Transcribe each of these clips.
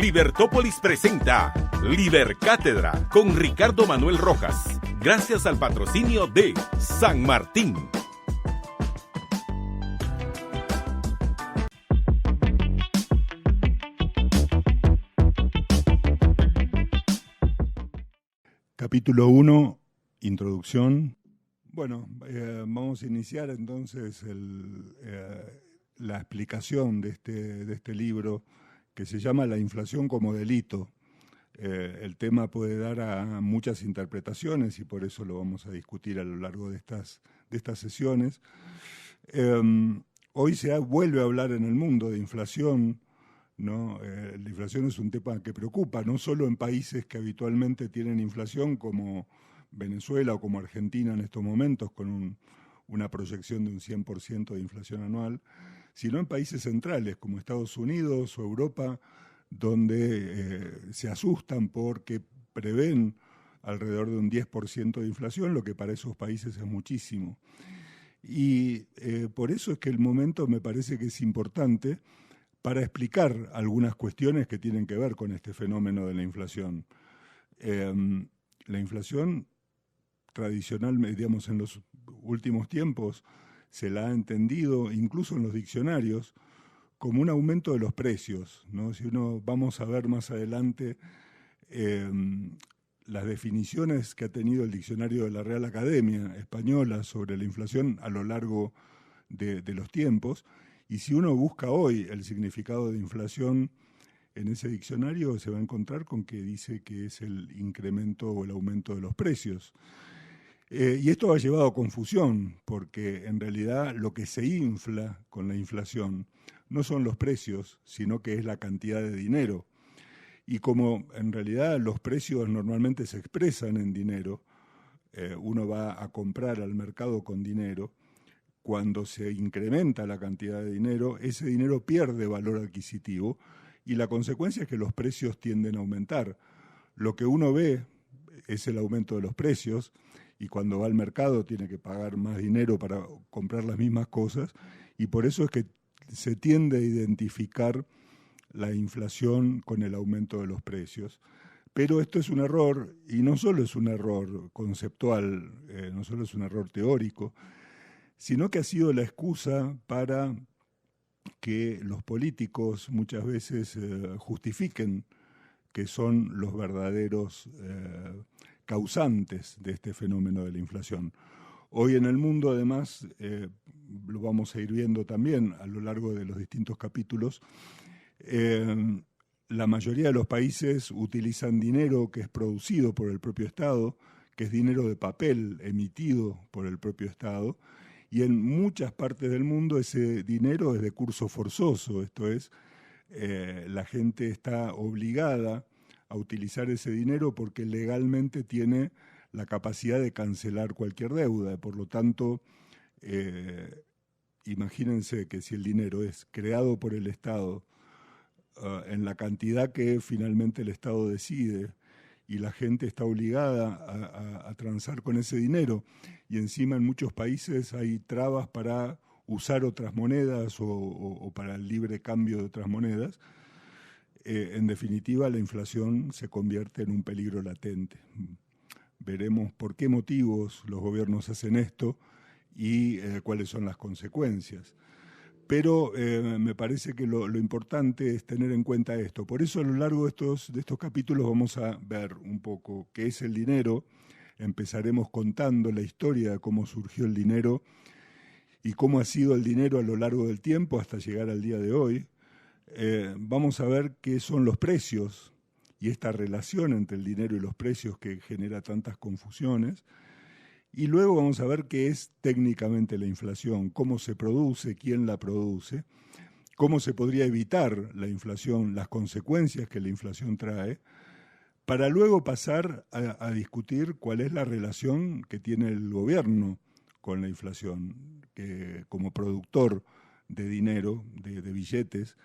Libertópolis presenta Libercátedra con Ricardo Manuel Rojas, gracias al patrocinio de San Martín. Capítulo 1, Introducción. Bueno, vamos a iniciar entonces la explicación de este libro que se llama La inflación como delito. El tema puede dar a muchas interpretaciones y por eso lo vamos a discutir a lo largo de estas sesiones. Hoy vuelve a hablar en el mundo de inflación, ¿no? La inflación es un tema que preocupa, no solo en países que habitualmente tienen inflación como Venezuela o como Argentina en estos momentos, con una proyección de un 100% de inflación anual, sino en países centrales como Estados Unidos o Europa, donde se asustan porque prevén alrededor de un 10% de inflación, lo que para esos países es muchísimo. Y por eso es que el momento me parece que es importante para explicar algunas cuestiones que tienen que ver con este fenómeno de la inflación. La inflación tradicionalmente, digamos, en los últimos tiempos, se la ha entendido, incluso en los diccionarios, como un aumento de los precios, ¿no? Si uno vamos a ver más adelante las definiciones que ha tenido el diccionario de la Real Academia Española sobre la inflación a lo largo de los tiempos, y si uno busca hoy el significado de inflación en ese diccionario, se va a encontrar con que dice que es el incremento o el aumento de los precios. Y esto ha llevado a confusión, porque en realidad lo que se infla con la inflación no son los precios, sino que es la cantidad de dinero. Y como en realidad los precios normalmente se expresan en dinero, uno va a comprar al mercado con dinero, cuando se incrementa la cantidad de dinero, ese dinero pierde valor adquisitivo y la consecuencia es que los precios tienden a aumentar. Lo que uno ve es el aumento de los precios y cuando va al mercado tiene que pagar más dinero para comprar las mismas cosas y por eso es que se tiende a identificar la inflación con el aumento de los precios. Pero esto es un error y no solo es un error conceptual, no solo es un error teórico, sino que ha sido la excusa para que los políticos muchas veces justifiquen que son los verdaderos causantes de este fenómeno de la inflación. Hoy en el mundo, además, lo vamos a ir viendo también a lo largo de los distintos capítulos, la mayoría de los países utilizan dinero que es producido por el propio Estado, que es dinero de papel emitido por el propio Estado, y en muchas partes del mundo ese dinero es de curso forzoso, esto es, la gente está obligada a utilizar ese dinero porque legalmente tiene la capacidad de cancelar cualquier deuda. Por lo tanto, imagínense que si el dinero es creado por el Estado en la cantidad que finalmente el Estado decide y la gente está obligada a transar con ese dinero y encima en muchos países hay trabas para usar otras monedas o para el libre cambio de otras monedas, en definitiva la inflación se convierte en un peligro latente. Veremos por qué motivos los gobiernos hacen esto y cuáles son las consecuencias. Pero me parece que lo importante es tener en cuenta esto. Por eso a lo largo de estos capítulos vamos a ver un poco qué es el dinero. Empezaremos contando la historia de cómo surgió el dinero y cómo ha sido el dinero a lo largo del tiempo hasta llegar al día de hoy. Vamos a ver qué son los precios y esta relación entre el dinero y los precios que genera tantas confusiones. Y luego vamos a ver qué es técnicamente la inflación, cómo se produce, quién la produce, cómo se podría evitar la inflación, las consecuencias que la inflación trae, para luego pasar a discutir cuál es la relación que tiene el gobierno con la inflación, que como productor de dinero, de billetes,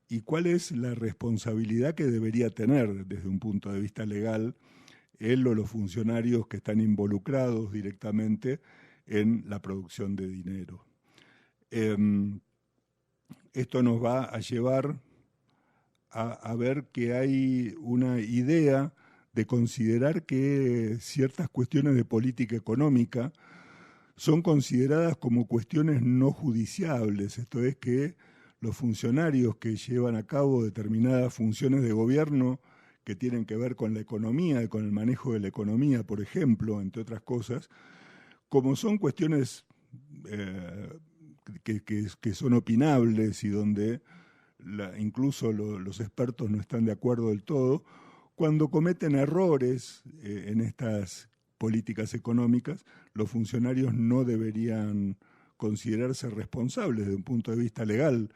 y cuál es la responsabilidad que debería tener desde un punto de vista legal él o los funcionarios que están involucrados directamente en la producción de dinero. Esto nos va a llevar a ver que hay una idea de considerar que ciertas cuestiones de política económica son consideradas como cuestiones no judiciables, esto es que los funcionarios que llevan a cabo determinadas funciones de gobierno que tienen que ver con la economía, con el manejo de la economía, por ejemplo, entre otras cosas, como son cuestiones que son opinables y donde incluso los expertos no están de acuerdo del todo, cuando cometen errores en estas políticas económicas, los funcionarios no deberían considerarse responsables desde un punto de vista legal.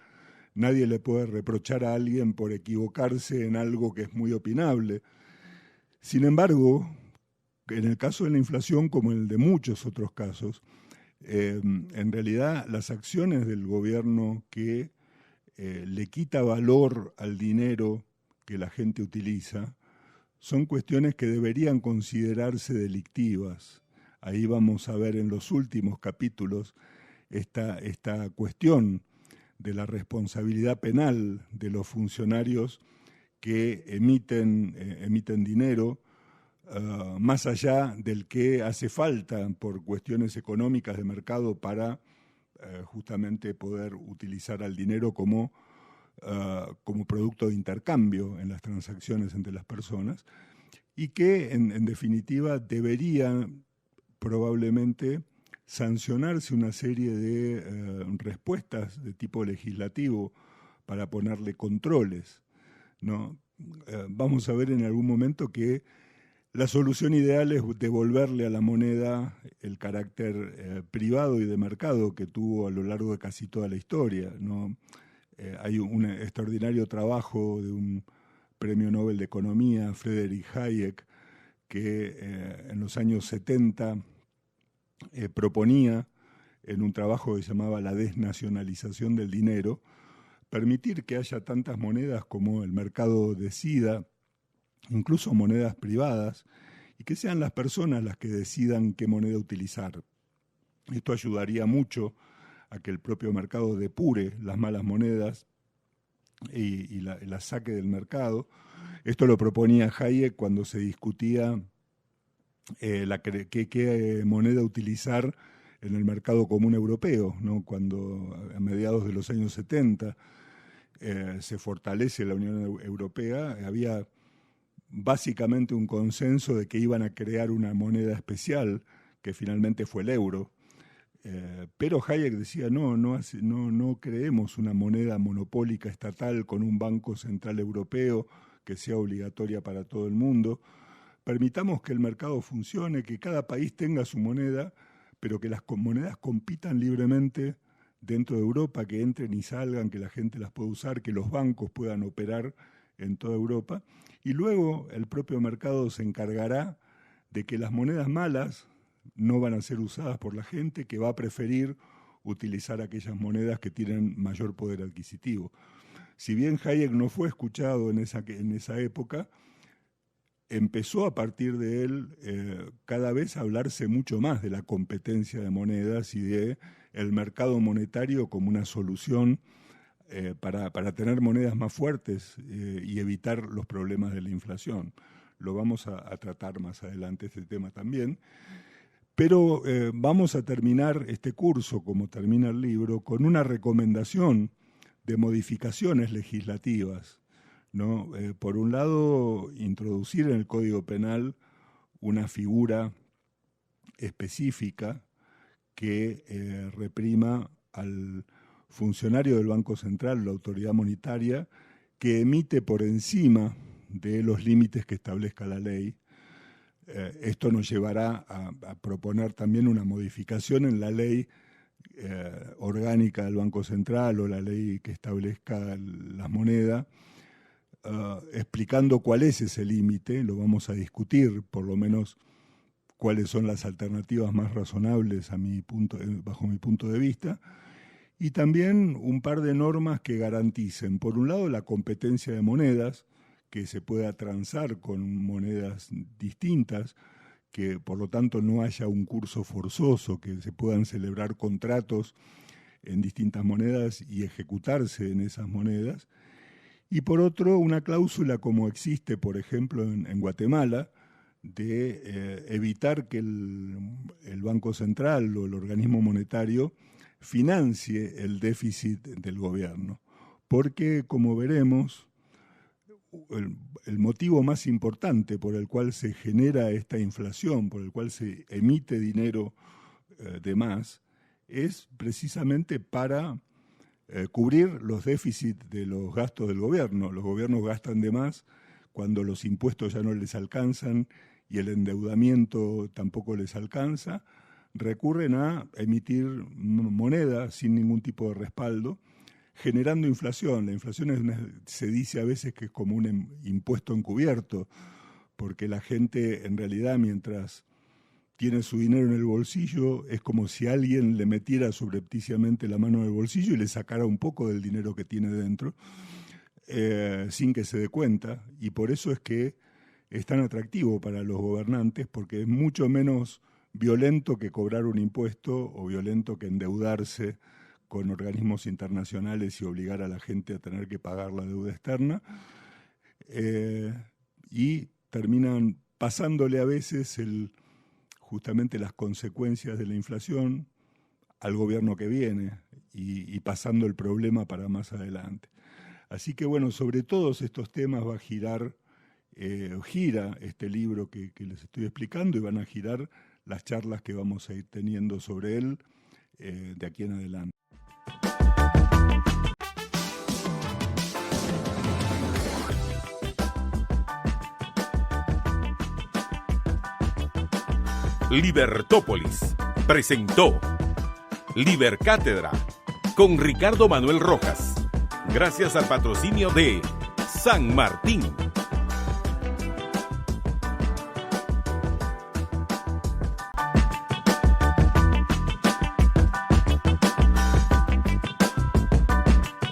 Nadie le puede reprochar a alguien por equivocarse en algo que es muy opinable. Sin embargo, en el caso de la inflación, como en el de muchos otros casos, en realidad las acciones del gobierno que le quita valor al dinero que la gente utiliza son cuestiones que deberían considerarse delictivas. Ahí vamos a ver en los últimos capítulos esta cuestión de la responsabilidad penal de los funcionarios que emiten dinero más allá del que hace falta por cuestiones económicas de mercado para justamente poder utilizar al dinero como producto de intercambio en las transacciones entre las personas y que en definitiva debería probablemente sancionarse una serie de respuestas de tipo legislativo para ponerle controles, ¿no? Vamos a ver en algún momento que la solución ideal es devolverle a la moneda el carácter privado y de mercado que tuvo a lo largo de casi toda la historia, ¿no? Hay un extraordinario trabajo de un premio Nobel de Economía, Friedrich Hayek, que en los años 70 proponía en un trabajo que se llamaba La desnacionalización del dinero, permitir que haya tantas monedas como el mercado decida, incluso monedas privadas, y que sean las personas las que decidan qué moneda utilizar. Esto ayudaría mucho a que el propio mercado depure las malas monedas y las saque del mercado. Esto lo proponía Hayek cuando se discutía qué moneda utilizar en el mercado común europeo, ¿no? Cuando a mediados de los años 70 se fortalece la Unión Europea, había básicamente un consenso de que iban a crear una moneda especial, que finalmente fue el euro. Pero Hayek decía, no creemos una moneda monopólica estatal con un banco central europeo que sea obligatoria para todo el mundo. Permitamos que el mercado funcione, que cada país tenga su moneda, pero que las monedas compitan libremente dentro de Europa, que entren y salgan, que la gente las pueda usar, que los bancos puedan operar en toda Europa. Y luego el propio mercado se encargará de que las monedas malas no van a ser usadas por la gente, que va a preferir utilizar aquellas monedas que tienen mayor poder adquisitivo. Si bien Hayek no fue escuchado en esa época, empezó a partir de él cada vez a hablarse mucho más de la competencia de monedas y de el mercado monetario como una solución para tener monedas más fuertes y evitar los problemas de la inflación. Lo vamos a tratar más adelante este tema también. Pero vamos a terminar este curso, como termina el libro, con una recomendación de modificaciones legislativas, ¿no? Por un lado, introducir en el Código Penal una figura específica que reprima al funcionario del Banco Central, la autoridad monetaria, que emite por encima de los límites que establezca la ley. Esto nos llevará a proponer también una modificación en la ley orgánica del Banco Central o la ley que establezca las monedas, explicando cuál es ese límite. Lo vamos a discutir, por lo menos cuáles son las alternativas más razonables bajo mi punto de vista, y también un par de normas que garanticen, por un lado, la competencia de monedas, que se pueda transar con monedas distintas, que por lo tanto no haya un curso forzoso, que se puedan celebrar contratos en distintas monedas y ejecutarse en esas monedas, y por otro una cláusula como existe, por ejemplo, en Guatemala, de evitar que el Banco Central o el organismo monetario financie el déficit del gobierno. Porque, como veremos, el motivo más importante por el cual se genera esta inflación, por el cual se emite dinero de más, es precisamente para cubrir los déficits de los gastos del gobierno. Los gobiernos gastan de más cuando los impuestos ya no les alcanzan y el endeudamiento tampoco les alcanza, recurren a emitir moneda sin ningún tipo de respaldo, generando inflación. La inflación se dice a veces que es como un impuesto encubierto, porque la gente en realidad mientras tiene su dinero en el bolsillo es como si alguien le metiera subrepticiamente la mano en el bolsillo y le sacara un poco del dinero que tiene dentro, sin que se dé cuenta, y por eso es que es tan atractivo para los gobernantes, porque es mucho menos violento que cobrar un impuesto o violento que endeudarse con organismos internacionales y obligar a la gente a tener que pagar la deuda externa, y terminan pasándole a veces justamente las consecuencias de la inflación al gobierno que viene y pasando el problema para más adelante. Así que bueno, sobre todos estos temas va a gira este libro que les estoy explicando, y van a girar las charlas que vamos a ir teniendo sobre él de aquí en adelante. Libertópolis presentó Libercátedra con Ricardo Manuel Rojas, gracias al patrocinio de San Martín.